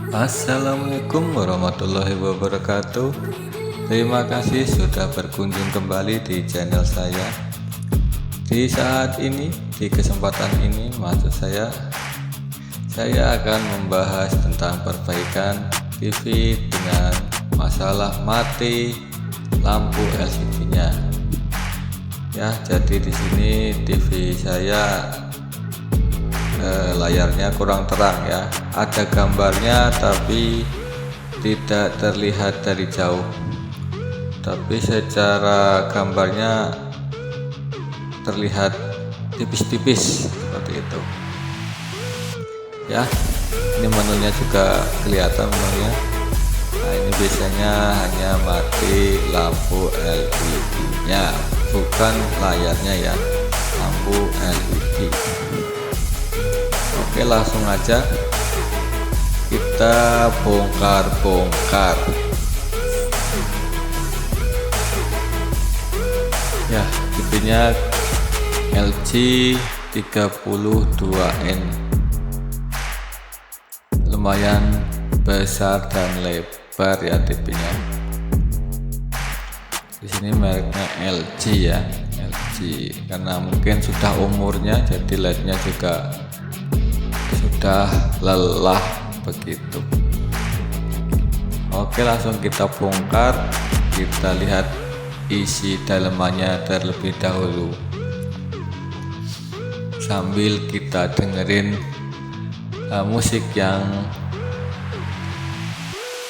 Assalamualaikum warahmatullahi wabarakatuh. Terima kasih sudah berkunjung kembali di channel saya. Di saat ini, di kesempatan ini, saya akan membahas tentang perbaikan TV dengan masalah mati lampu LCD-nya. Ya, jadi di sini TV saya layarnya kurang terang ya, ada gambarnya tapi tidak terlihat dari jauh, tapi secara gambarnya terlihat tipis-tipis seperti itu ya. Ini menunya juga kelihatan menunya. Nah, ini biasanya hanya mati lampu LED nya, bukan layarnya ya, lampu LED. Oke, langsung aja kita bongkar ya. TV-nya LG 32N, lumayan besar dan lebar ya TV-nya. Di sini mereknya LG ya, LG, karena mungkin sudah umurnya jadi LED-nya juga sudah lelah begitu. Oke, langsung kita bongkar, kita lihat isi dalemannya terlebih dahulu sambil kita dengerin musik yang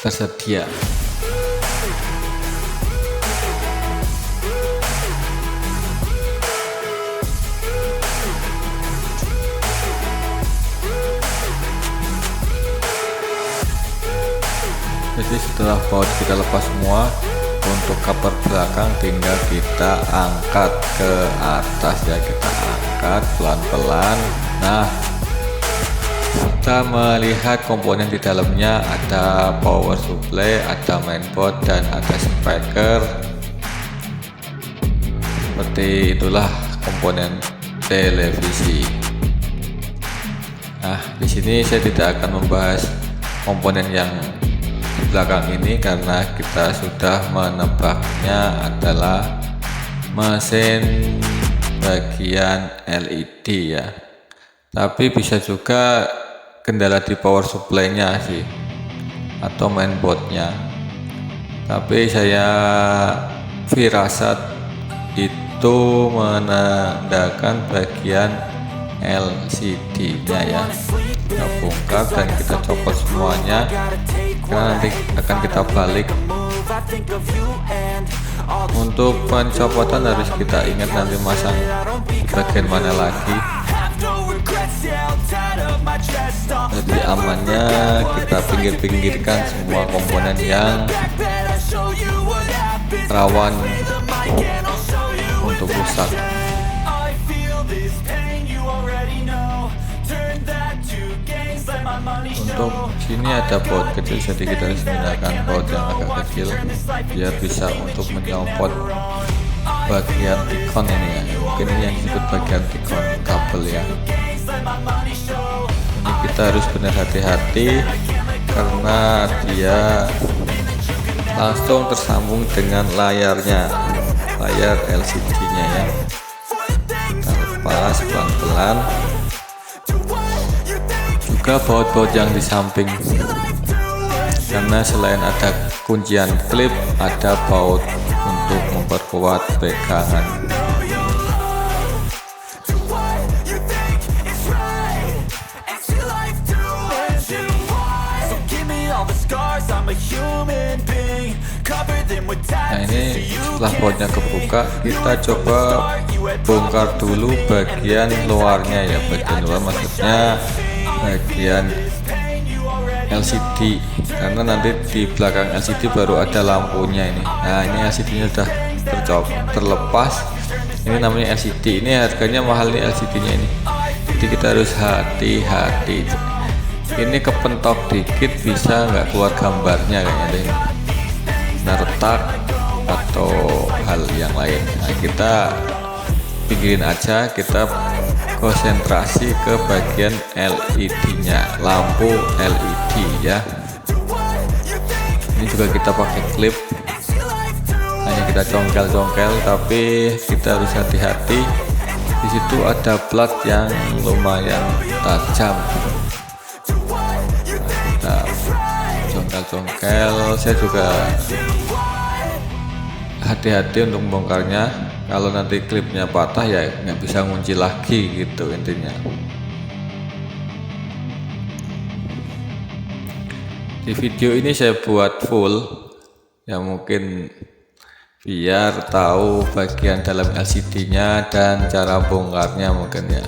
tersedia. Jadi setelah baut kita lepas semua, untuk cover belakang tinggal kita angkat ke atas ya, kita angkat pelan-pelan. Nah, kita melihat komponen di dalamnya ada power supply, ada mainboard, dan ada speaker. Seperti itulah komponen televisi. Nah, di sini saya tidak akan membahas komponen yang di belakang ini karena kita sudah menebaknya adalah mesin bagian LED ya. Tapi bisa juga kendala di power supply-nya sih atau mainboard-nya. Tapi saya firasat itu menandakan bagian LCD-nya ya. Kita bongkar dan kita copot semuanya, karena nanti akan kita balik. Untuk pencopotan harus kita ingat nanti masang bagian mana lagi. Jadi amannya kita pinggir-pinggirkan semua komponen yang rawan untuk rusak. Untuk sini ada baut kecil, jadi kita harus menggunakan baut yang agak kecil biar bisa untuk menyopot bagian tikon ini ya. Mungkin ini yang disebut bagian tikon kabel ya. Ini kita harus benar hati-hati karena dia langsung tersambung dengan layarnya, layar LCD-nya ya. Kita lepas pelan-pelan. Juga baut-baut yang di samping, karena selain ada kuncian klip, ada baut untuk memperkuat pegangan. Nah, ini setelah bautnya kebuka, kita coba bongkar dulu bagian luarnya ya. Bagian luar maksudnya bagian LCD, karena nanti di belakang LCD baru ada lampunya ini. Nah, ini LCD-nya sudah terlepas. Ini namanya LCD. Ini harganya mahal nih LCD-nya ini. Jadi kita harus hati-hati. Ini kepentok dikit bisa nggak keluar gambarnya kayaknya deh. Nah, retak atau hal yang lain. Nah, kita pinggirin aja, kita konsentrasi ke bagian LED-nya, lampu LED ya. Ini juga kita pakai klip, hanya kita congkel-congkel, tapi kita harus hati-hati. Di situ ada plat yang lumayan tajam. Kita congkel-congkel. Saya juga hati-hati untuk membongkarnya. Kalau nanti klipnya patah ya nggak bisa ngunci lagi gitu intinya. Di video ini saya buat full ya, mungkin biar tahu bagian dalam LCD-nya dan cara bongkarnya mungkin ya.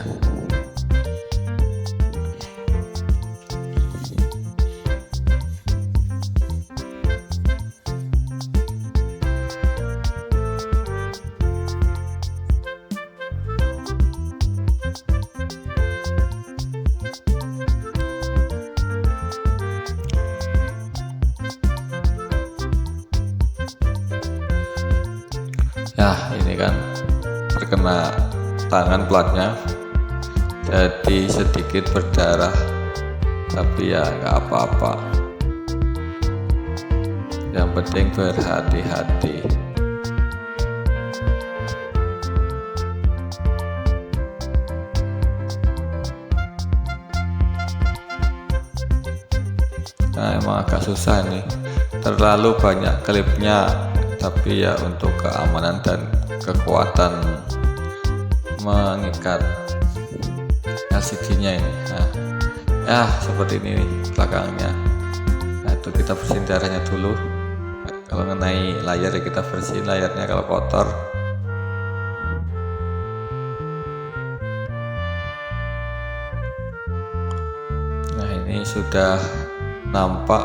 Nah ini kan terkena tangan platnya, jadi sedikit berdarah, tapi ya nggak apa-apa, yang penting berhati-hati. Nah emang agak susah nih, terlalu banyak klipnya, tapi ya untuk keamanan dan kekuatan mengikat LCD-nya ini. Nah, ya seperti ini nih belakangnya. Nah itu kita bersihin darahnya dulu. Kalau mengenai layar ya kita bersihin layarnya kalau kotor. Nah ini sudah nampak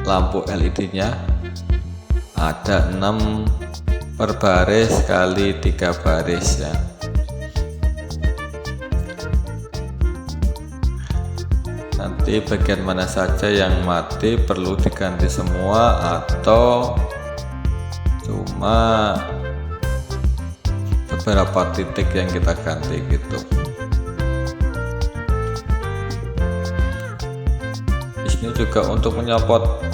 lampu LED-nya. Ada 6 per baris kali 3 baris ya. Nanti bagian mana saja yang mati perlu diganti semua atau cuma beberapa titik yang kita ganti gitu. Di sini juga untuk menyopot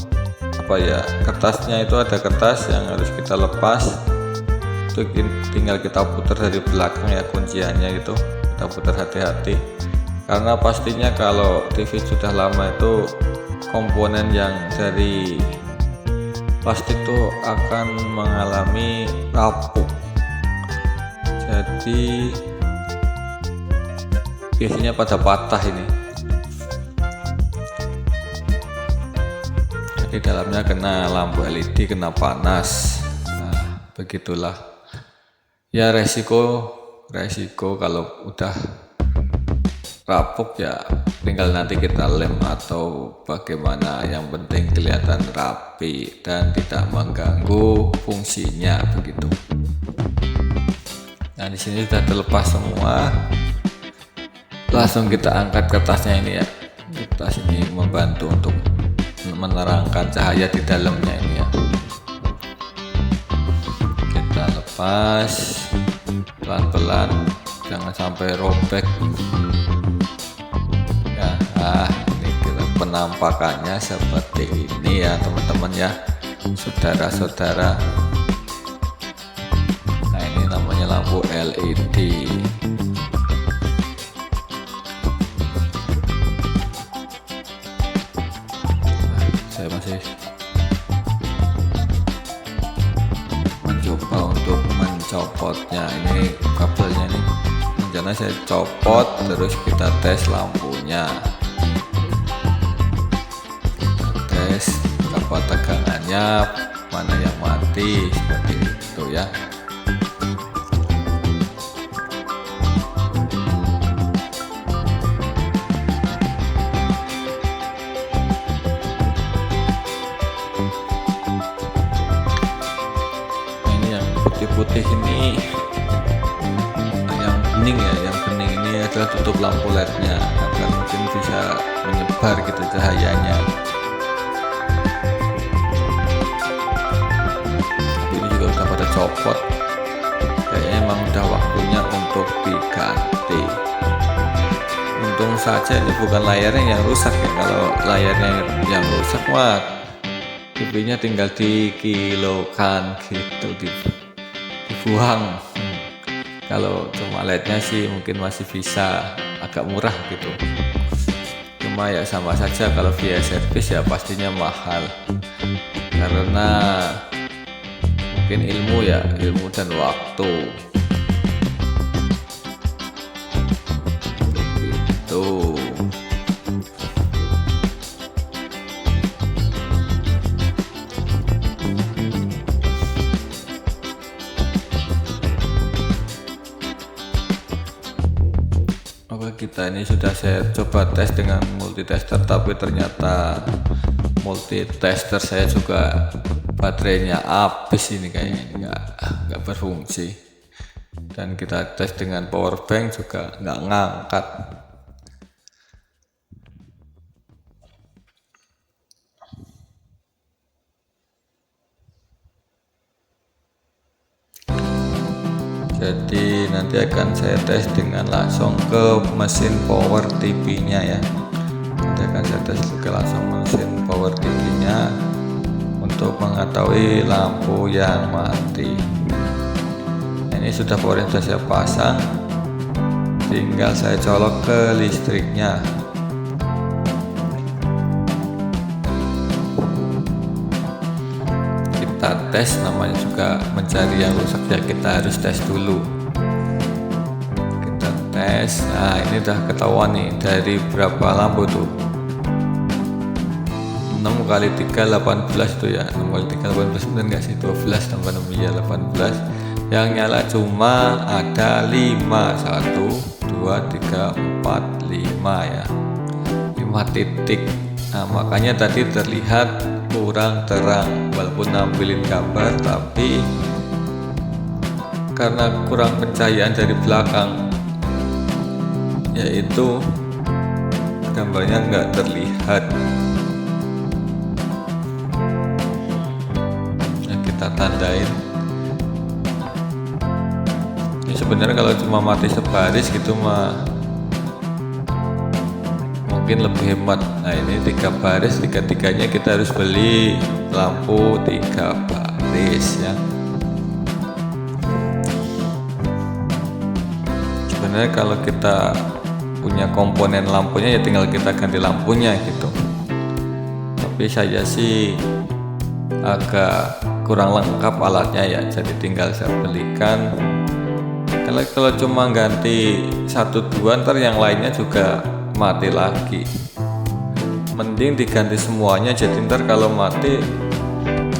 apa ya, kertasnya itu ada kertas yang harus kita lepas, itu tinggal kita putar dari belakang ya kunciannya itu, kita putar hati-hati karena pastinya kalau TV sudah lama itu komponen yang dari plastik itu akan mengalami rapuh, jadi biasanya pada patah ini. Di dalamnya kena lampu LED, kena panas. Nah, begitulah ya, resiko kalau udah rapuh ya tinggal nanti kita lem atau bagaimana, yang penting kelihatan rapi dan tidak mengganggu fungsinya begitu. Nah di sini sudah terlepas semua, langsung kita angkat kertasnya ini ya. Kertas ini membantu untuk menerangkan cahaya di dalamnya ini ya. Kita lepas pelan-pelan, jangan sampai robek ya. Ini kita penampakannya seperti ini ya teman-teman ya, saudara-saudara. Nah ini namanya lampu LED. Saya masih mencoba untuk mencopotnya. Ini kabelnya nih, rencana saya copot terus kita tes lampunya, tes berapa tegangannya, mana yang mati, seperti itu ya. Putih ini yang bening ya, yang bening ini adalah tutup lampu LED-nya agar mungkin bisa menyebar gitu cahayanya. Ini juga udah pada copot, kayaknya emang udah waktunya untuk diganti. Untung saja ini bukan layarnya yang rusak ya, kalau layarnya yang rusak mah TV-nya tinggal dikilokan gitu, dibuang. Kalau cuma LED-nya sih mungkin masih bisa agak murah gitu, cuma ya sama saja kalau via servis ya pastinya mahal, karena mungkin ilmu dan waktu gitu. Kita ini sudah saya coba tes dengan multitester, tapi ternyata multitester saya juga baterainya habis ini, kayaknya nggak berfungsi. Dan kita tes dengan power bank juga nggak ngangkat. Jadi nanti akan saya tes dengan langsung ke mesin power TV nya ya. Nanti akan saya tes ke langsung mesin power TV nya untuk mengetahui lampu yang mati. Ini sudah power yang sudah saya pasang, tinggal saya colok ke listriknya. Kita tes, namanya juga mencari yang rusak ya, kita harus tes dulu. Kita tes, nah ini udah ketahuan nih dari berapa lampu tuh, 6 kali 3 18 tuh ya, 6 kali 3 18 bener nggak sih, 12 tambah 6 ya 18. Yang nyala cuma ada 5, 1 2 3 4 5 ya, 5 titik. Nah makanya tadi terlihat kurang terang, walaupun nampilin gambar, tapi karena kurang pencahayaan dari belakang, yaitu gambarnya nggak terlihat. Nah, kita tandain. Ini sebenarnya kalau cuma mati sebaris gitu mah mungkin lebih hemat. Nah ini 3 baris, 3-3-nya kita harus beli lampu 3 baris ya. Sebenarnya kalau kita punya komponen lampunya ya tinggal kita ganti lampunya gitu, tapi saya sih agak kurang lengkap alatnya ya, jadi tinggal saya belikan. Kalau cuma ganti 1-2 ntar yang lainnya juga mati lagi, mending diganti semuanya, jadi ntar kalau mati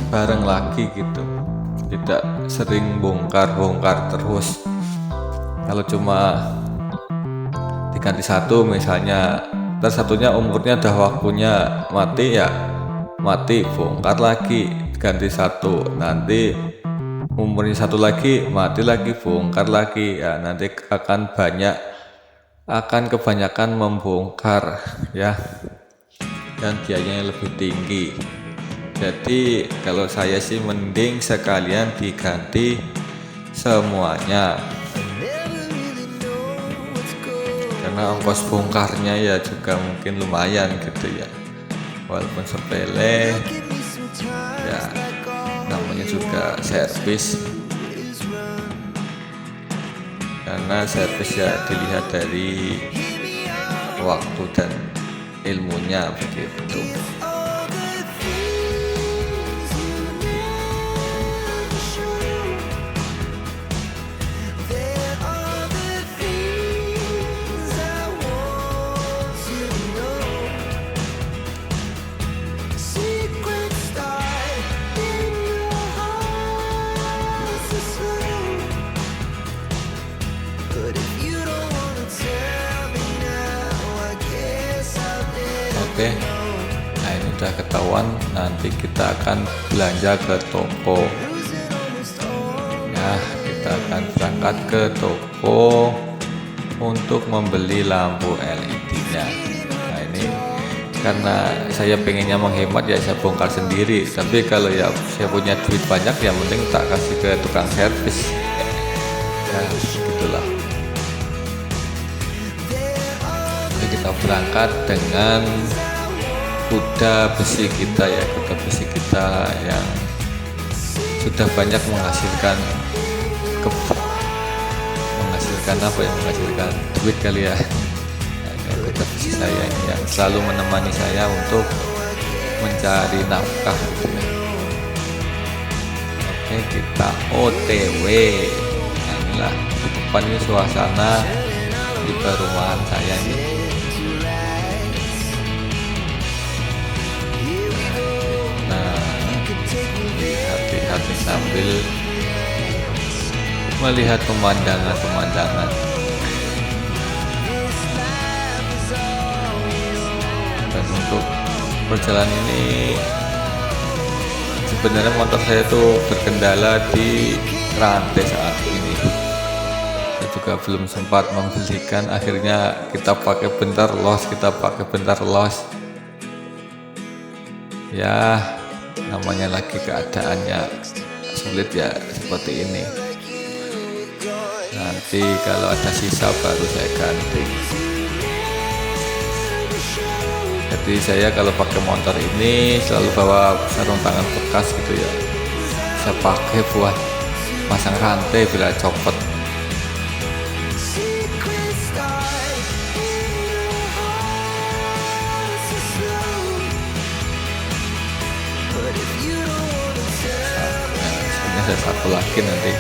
bareng lagi gitu, tidak sering bongkar terus. Kalau cuma diganti satu misalnya, ntar satunya umurnya udah waktunya mati ya mati, bongkar lagi, ganti satu, nanti umurnya satu lagi mati lagi, bongkar lagi ya, nanti akan kebanyakan membongkar ya, dan biayanya lebih tinggi. Jadi kalau saya sih mending sekalian diganti semuanya, karena ongkos bongkarnya ya juga mungkin lumayan gitu ya, walaupun sepele ya, namanya juga servis. Karena servis ya dilihat dari waktu dan ilmunya begitu. Oke, nah ini udah ketahuan, nanti kita akan belanja ke toko ya, kita akan berangkat ke toko untuk membeli lampu LED nya. Nah ini karena saya pengennya menghemat ya saya bongkar sendiri, tapi kalau ya saya punya duit banyak ya mending tak kasih ke tukang servis ya, gitulah. Jadi kita berangkat dengan kuda besi kita ya, kuda besi kita yang sudah banyak menghasilkan menghasilkan duit kali ya. Nah, ini kuda besi saya ini yang selalu menemani saya untuk mencari nafkah gitu ya. Oke, kita OTW. Nah, inilah di depan ini suasana di perumahan saya ini. Hati-hati sambil melihat pemandangan. Dan untuk perjalanan ini sebenarnya motor saya itu berkendala di rantai saat ini. Saya juga belum sempat membelikan, akhirnya kita pakai bentar los. Ya, namanya lagi keadaannya sulit ya seperti ini. Nanti kalau ada sisa baru saya ganti. Jadi saya kalau pakai motor ini selalu bawa sarung tangan bekas gitu ya. Saya pakai buat pasang rantai bila copot. Ada satu lagi nanti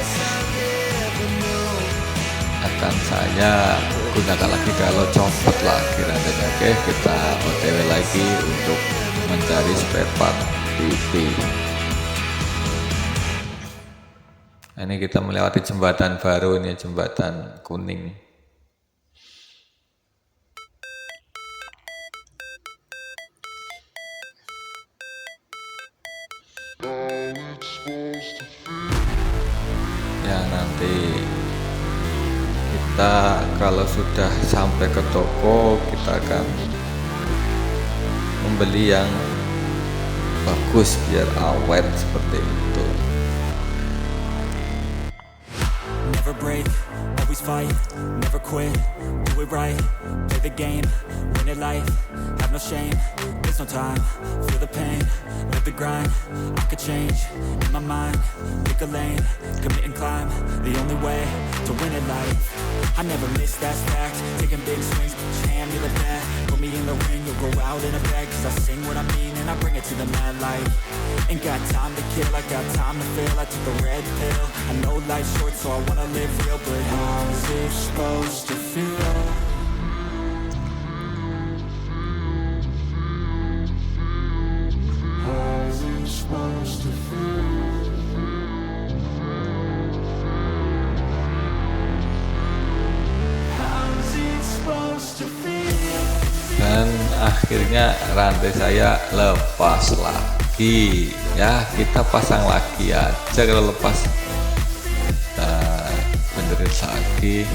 akan saya gunakan lagi kalau copot lagi rantainya. Oke, kita OTW lagi untuk mencari spare part TV. Nah, ini kita melewati jembatan baru, ini jembatan kuning. Ya, nanti kita kalau sudah sampai ke toko kita akan membeli yang bagus biar awet seperti itu. Never break, always fight, never quit, do it right, play the game, win it life, have no shame, there's no time, feel the pain, live the grind, I could change, in my mind, pick a lane, commit and climb, the only way to win it life, I never miss, that's fact, taking big swings, put your hand to the bat, put me in the ring, you'll go out in a bag, cause I sing what I mean and I bring it to the mad light, ain't got time to kill, I got time to feel, I took the red pill, I know life's short so I wanna live real, but how's it supposed to feel? How's it supposed to feel? How's it supposed to feel? Dan akhirnya rantai saya lepas lagi ya, kita pasang lagi aja. Kalau lepas kita benerin lagi,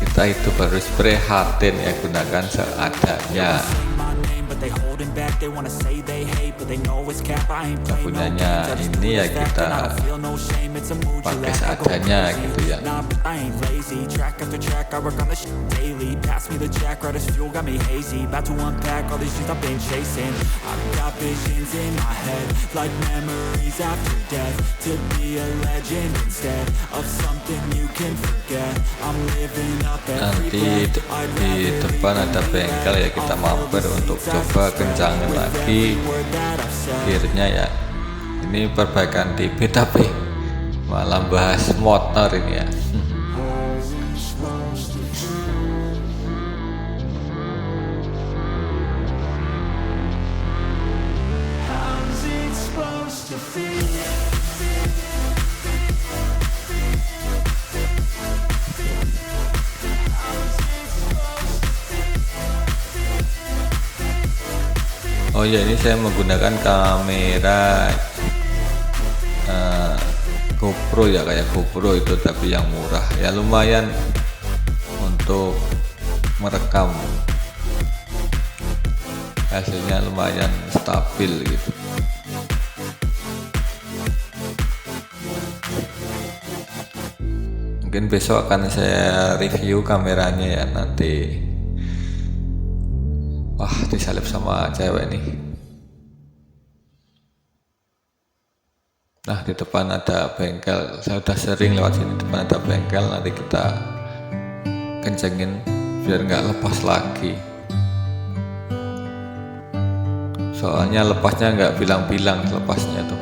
kita itu harus prihatin ya, gunakan seadanya. Punyanya ini ya kita pakai seadanya gitu ya. Nanti di depan ada bengkel ya, kita mampir untuk coba kencangin lagi gearnya ya. Ini perbaikan TV tapi malah bahas motor ini ya. Oh ya, ini saya menggunakan kamera GoPro ya, kayak GoPro itu tapi yang murah ya, lumayan untuk merekam, hasilnya lumayan stabil gitu. Mungkin besok akan saya review kameranya ya nanti. Wah, disalip sama cewek nih. Nah, di depan ada bengkel, saya udah sering lewat sini. Depan ada bengkel, nanti kita kencengin biar nggak lepas lagi, soalnya lepasnya nggak bilang-bilang lepasnya tuh.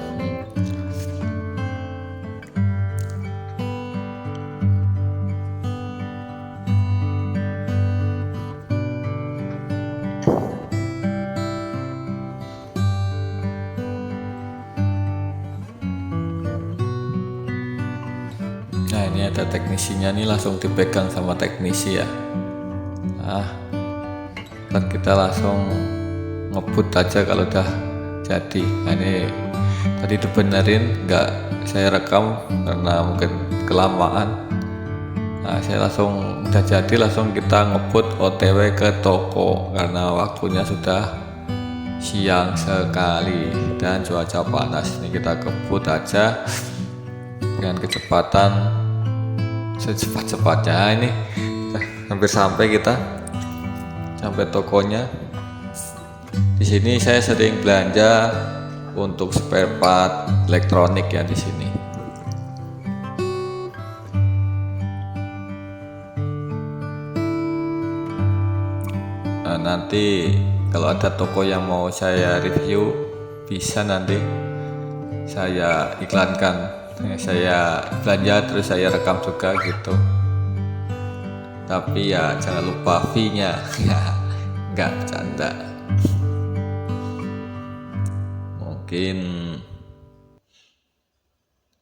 Nah, ini ada teknisinya nih, langsung dipegang sama teknisi ya. Nah, ntar kita langsung ngebut aja kalau udah jadi. Nah, ini tadi dibenerin, nggak saya rekam karena mungkin kelamaan. Nah, saya langsung udah jadi, langsung kita ngebut OTW ke toko karena waktunya sudah siang sekali dan cuaca panas. Ini kita ngebut aja dengan kecepatan secepat-cepatnya. Ini hampir sampai, kita sampai tokonya. Di sini saya sering belanja untuk spare part elektronik ya di sini. Nah, nanti kalau ada toko yang mau saya review bisa nanti saya iklankan. Saya belanja terus saya rekam juga gitu, tapi ya jangan lupa fee-nya ya, nggak bercanda. Mungkin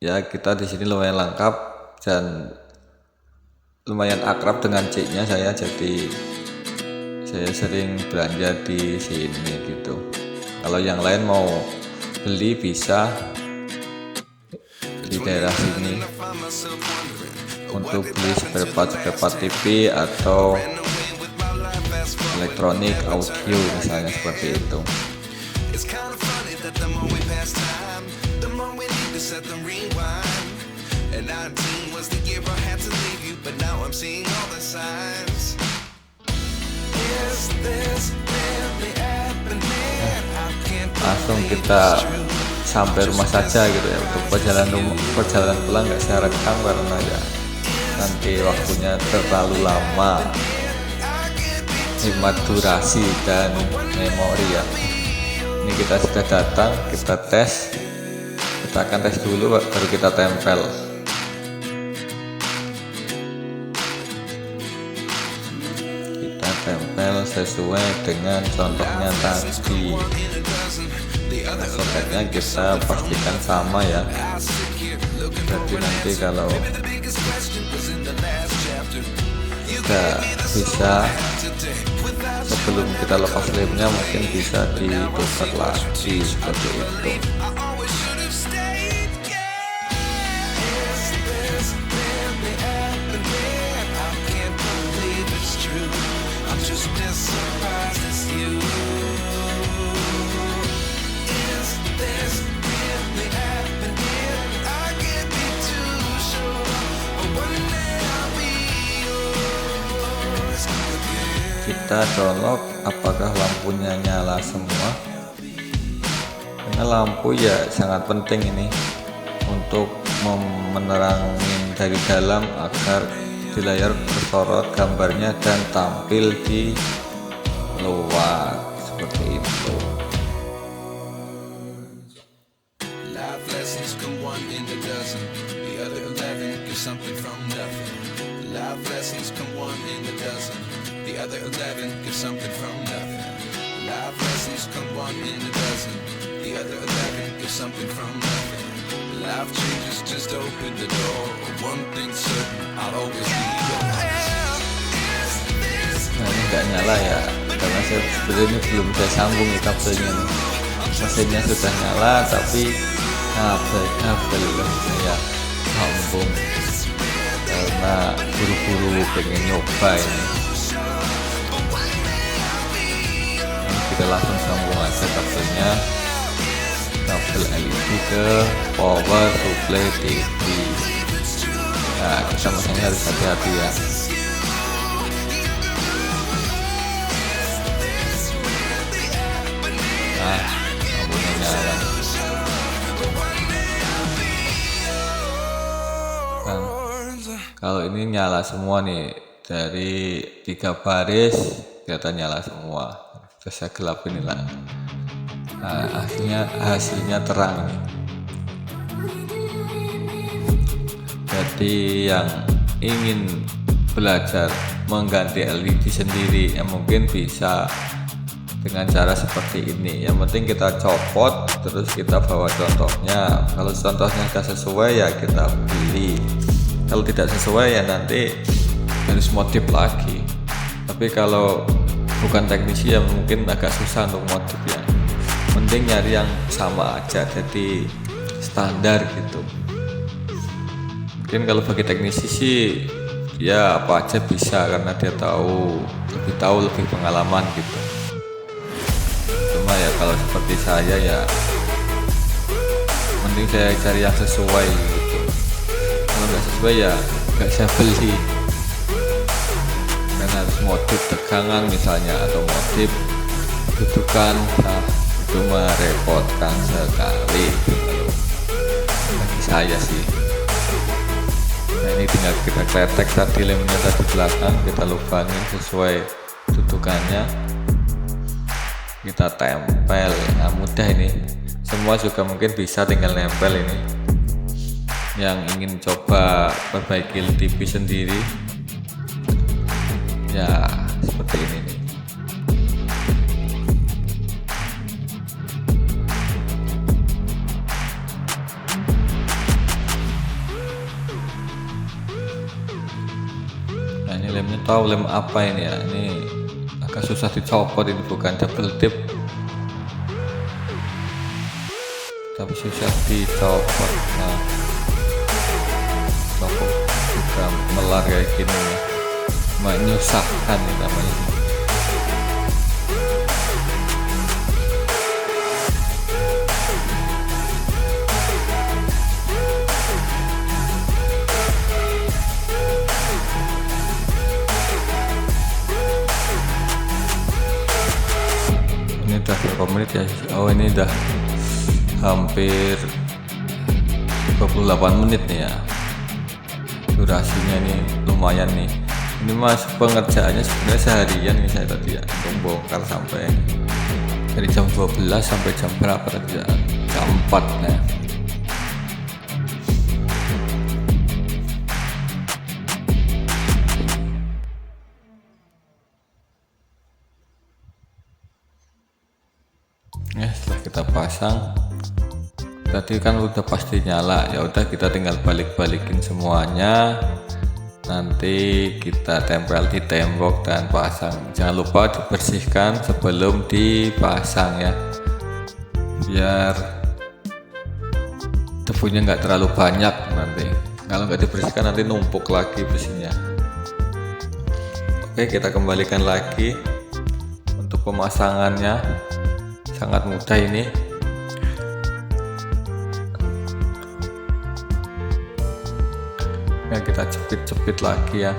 ya kita di sini lumayan lengkap dan lumayan akrab dengan C-nya saya, jadi saya sering belanja di sini gitu. Kalau yang lain mau beli bisa di daerah sini untuk beli spare part TV atau elektronik audio misalnya, seperti itu. Langsung kita sampai rumah saja gitu ya. Untuk perjalanan pulang nggak saya rekam karena ya nanti waktunya terlalu lama, hemat durasi dan memori ya. Ini kita sudah datang, kita tes, kita akan tes dulu baru kita tempel. Kita tempel sesuai dengan contohnya tadi. Soketnya kita pastikan sama ya, jadi nanti kalau kita bisa sebelum kita lepas lemnya mungkin bisa ditukar lagi seperti itu. Kita colok apakah lampunya nyala semua, karena lampu ya sangat penting ini untuk menerangi dari dalam agar di layar bersorot gambarnya dan tampil di luar seperti itu. The other 11 give something from nothing. Life lessons come one in a dozen. The other 11 give something from nothing. Life changes, just open the door. One thing's certain, I'll always be yours. Nah, ini nggak nyala ya, karena saya sebenarnya ini belum saya sambung ya kabelnya nih. Mesinnya sudah nyala tapi kabel saya sambung karena buru-buru pengen nyoba ini. Kita langsung sambung aja kabelnya, kabel LED ke power supply TV. Nah, kita masanya harus hati-hati ya. Kalau ini nyala semua nih, dari 3 baris kelihatan nyala semua. Terus saya gelapin lah. Nah, hasilnya terang nih. Jadi yang ingin belajar mengganti LED sendiri mungkin bisa dengan cara seperti ini. Yang penting kita copot, terus kita bawa contohnya. Kalau contohnya sudah sesuai ya kita beli. Kalau tidak sesuai ya nanti harus modif lagi. Tapi kalau bukan teknisi ya mungkin agak susah untuk modif ya. Mending nyari yang sama aja, jadi standar gitu. Mungkin kalau bagi teknisi sih ya apa aja bisa, karena dia lebih pengalaman gitu. Cuma ya kalau seperti saya ya mending saya cari yang sesuai gitu. Kalau nggak sesuai ya nggak saya beli, karena harus modif tegangan misalnya atau modif dudukan. Nah, itu merepotkan sekali kalau bagi saya sih. Nah, ini tinggal kita kletek tadi lemnya tadi belakang, kita lubangin sesuai dudukannya, kita tempel. Nah, mudah ini, semua juga mungkin bisa tinggal nempel ini. Yang ingin coba perbaiki TV sendiri ya seperti ini nih. Nah, ini lemnya, tahu lem apa ini ya? Ini agak susah dicopot, ini bukan double tip tapi susah dicopot. Nah, copot juga melar kayak gini nih, menyusahkan nih namanya. Ini udah berapa menit ya? Oh, ini udah hampir 28 menit nih ya. Durasinya nih lumayan nih. Ini mas pengerjaannya sebenarnya seharian nih saya tadi ya, bongkar sampai dari jam 12 sampai jam berapa tadi ya? Jam 4 nah. Ya, setelah kita pasang tadi kan udah pasti nyala, ya udah kita tinggal balik-balikin semuanya, nanti kita tempel di tembok dan pasang. Jangan lupa dibersihkan sebelum dipasang ya, biar debunya nggak terlalu banyak. Nanti kalau nggak dibersihkan nanti numpuk lagi besinya. Oke, kita kembalikan lagi. Untuk pemasangannya sangat mudah ini. Ya, kita jepit-jepit lagi ya.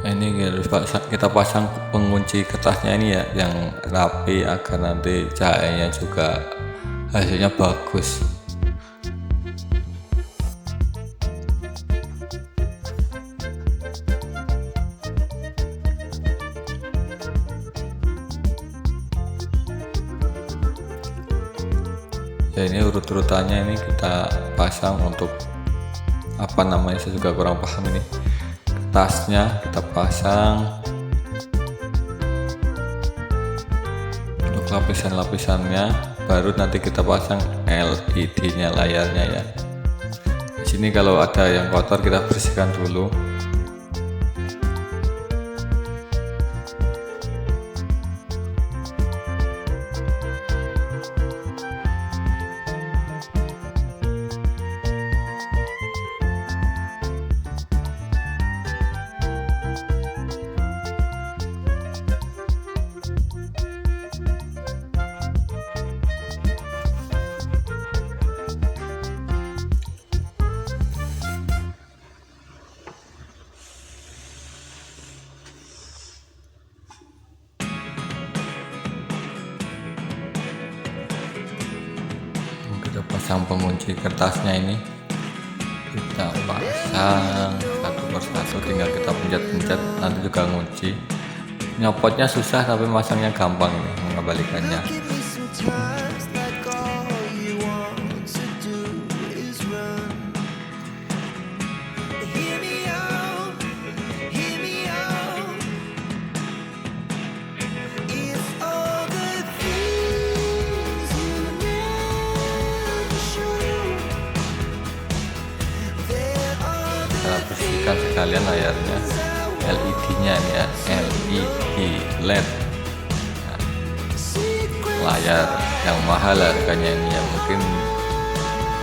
Ini kita pasang pengunci kertasnya ini ya, yang rapi agar nanti cahayanya juga hasilnya bagus. Ya, ini urut-urutannya ini kita pasang untuk apa namanya, saya juga kurang paham ini. Tasnya kita pasang untuk lapisan-lapisannya, baru nanti kita pasang LED-nya, layarnya ya. Di sini kalau ada yang kotor kita bersihkan dulu. pasang pengunci kertasnya ini. Kita pasang satu persatu, tinggal kita pencet-pencet, nanti juga ngunci. Nyopotnya susah tapi masangnya gampang ini, mengembalikannya. Kita bersihkan sekalian layarnya, LED nya ya, LED LED. Nah, layar yang mahal harganya ini ya, mungkin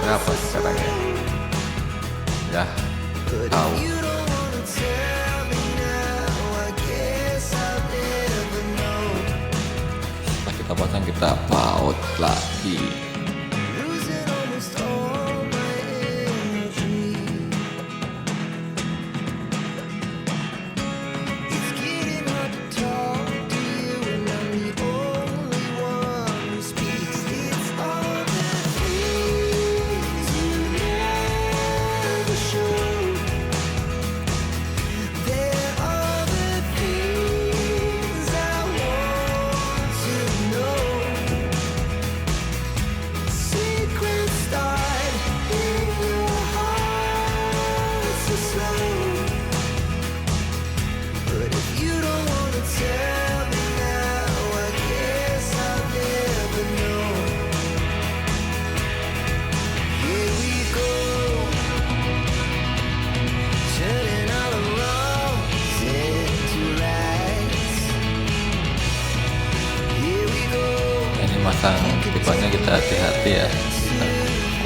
berapa sekarang ya tahu. Setelah kita pasang, kita baut lagi. Masang titipannya kita hati-hati ya,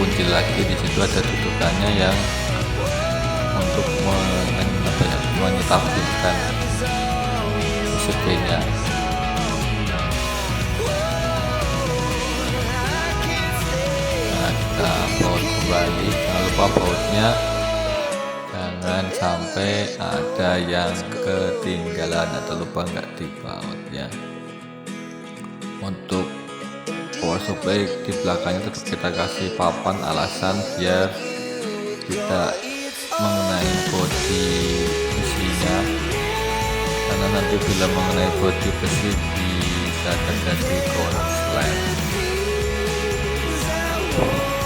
kunci lagi. Di situ ada tutupannya yang untuk menyetabilkan USB-nya. Nah, kita baut kembali, jangan lupa bautnya jangan sampai ada yang ketinggalan atau lupa nggak dibaut ya. Untuk power supply di belakangnya tetap kita kasih papan, alasan biar kita mengenai bodi besinya, karena nanti bila mengenai bodi besi bisa terjadi korslet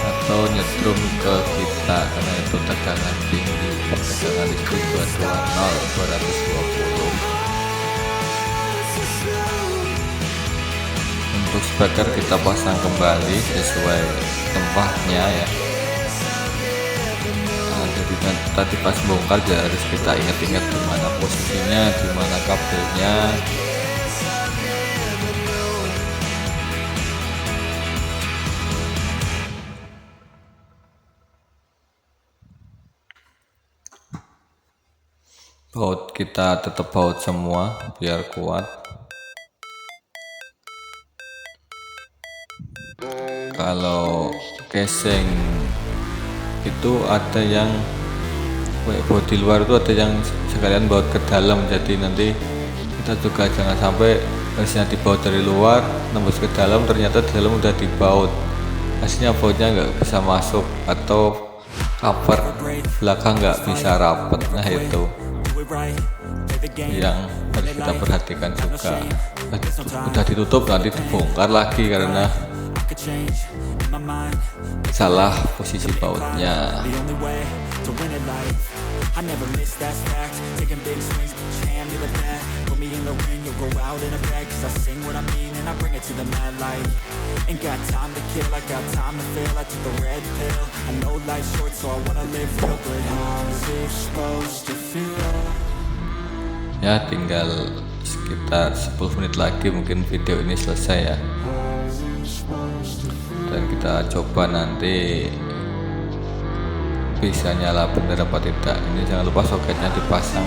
atau nyetrum ke kita, karena itu tegangan tinggi, tegangan listrik 220. Untuk speaker kita pasang kembali sesuai tempatnya ya. Nah, jadi tadi pas bongkar harus kita ingat-ingat di mana posisinya, di mana kabelnya. Baut kita tetap baut semua biar kuat. Kalau casing itu ada yang bodi luar itu ada yang sekalian baut ke dalam, jadi nanti kita juga jangan sampai hasilnya dibaut dari luar nembus ke dalam, ternyata di dalam udah dibaut, hasilnya bautnya nggak bisa masuk atau cover belakang nggak bisa rapet. Nah itu yang harus kita perhatikan juga. Udah ditutup nanti dibongkar lagi karena salah posisi bautnya. Ya, tinggal sekitar 10 menit lagi mungkin video ini selesai ya. Dan kita coba nanti bisa nyala bener apa tidak. Ini jangan lupa soketnya dipasang.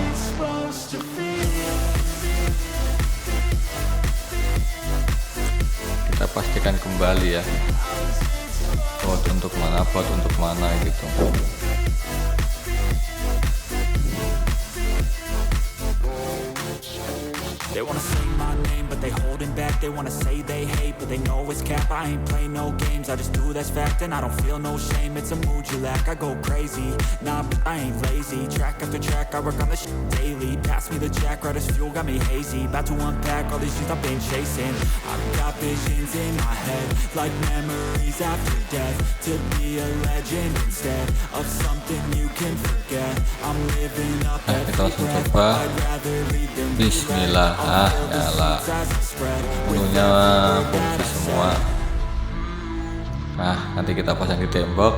Kita pastikan kembali ya, baut untuk mana gitu. They wanna say my name, but they holding back They wanna say they hate, but they know it's cap. I ain't play no games, I just do that's fact. And I don't feel no shame, it's a mood you lack. I go crazy, nah, but I ain't lazy. Track after track, I work on this shit daily. Pass me the jack, right as fuel, got me hazy. About to unpack all these things I've been chasing. I've got visions in my head, like memories after death. To be a legend instead of something you can forget. I'm living up Nah, kita every langsung breath. coba. I'd rather lead than regret. Bismillah. Nyala. Menunya fungsi semua. Nah, nanti kita pasang di tembok,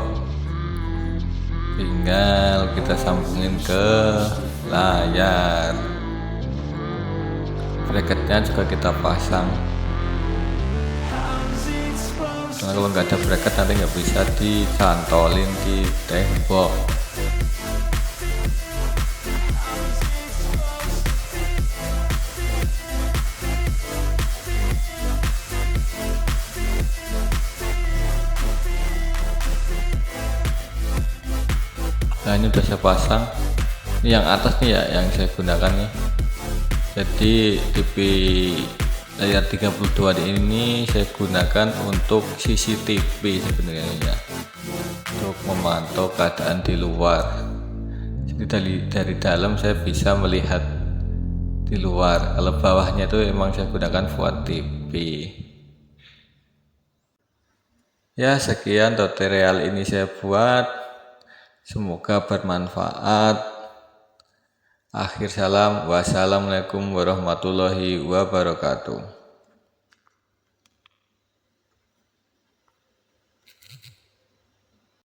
tinggal kita sambungin ke layar. Bracketnya juga kita pasang, karena kalau nggak ada bracket nanti nggak bisa dicantolin di tembok. Nah, ini udah saya pasang. Ini yang atas nih ya yang saya gunakan nih. Jadi TV layar 32 ini saya gunakan untuk CCTV sebenarnya ya, untuk memantau keadaan di luar. Jadi dari dalam saya bisa melihat di luar. Kalau bawahnya itu emang saya gunakan buat TV. Ya, sekian tutorial ini saya buat. Semoga bermanfaat. Akhir salam, wassalamualaikum warahmatullahi wabarakatuh.